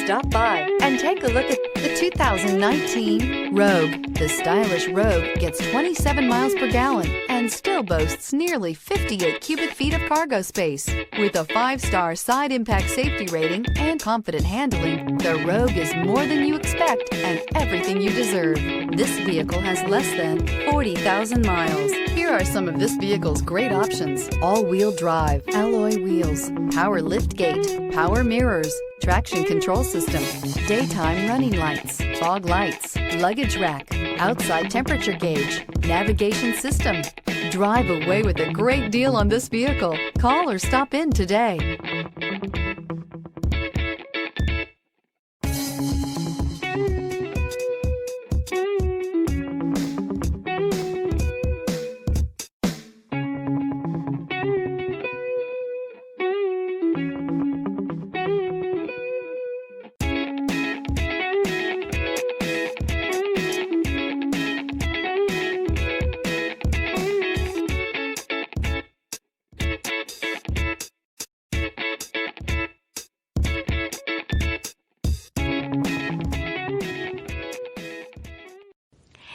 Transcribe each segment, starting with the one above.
Stop by and take a look at the 2019 Rogue. The stylish Rogue gets 27 miles per gallon and still boasts nearly 58 cubic feet of cargo space. With a 5-star side impact safety rating and confident handling, the Rogue is more than you expect and everything you deserve. This vehicle has less than 40,000 miles. Here are some of this vehicle's great options: all-wheel drive, alloy wheels, power lift gate, power mirrors, traction control system, daytime running lights, fog lights, luggage rack, outside temperature gauge, navigation system. Drive away with a great deal on this vehicle. Call or stop in today.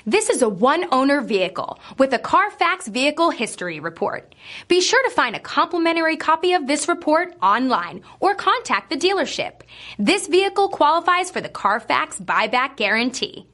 This is a one-owner vehicle with a CARFAX Vehicle History Report. Be sure to find a complimentary copy of this report online or contact the dealership. This vehicle qualifies for the CARFAX Buyback Guarantee.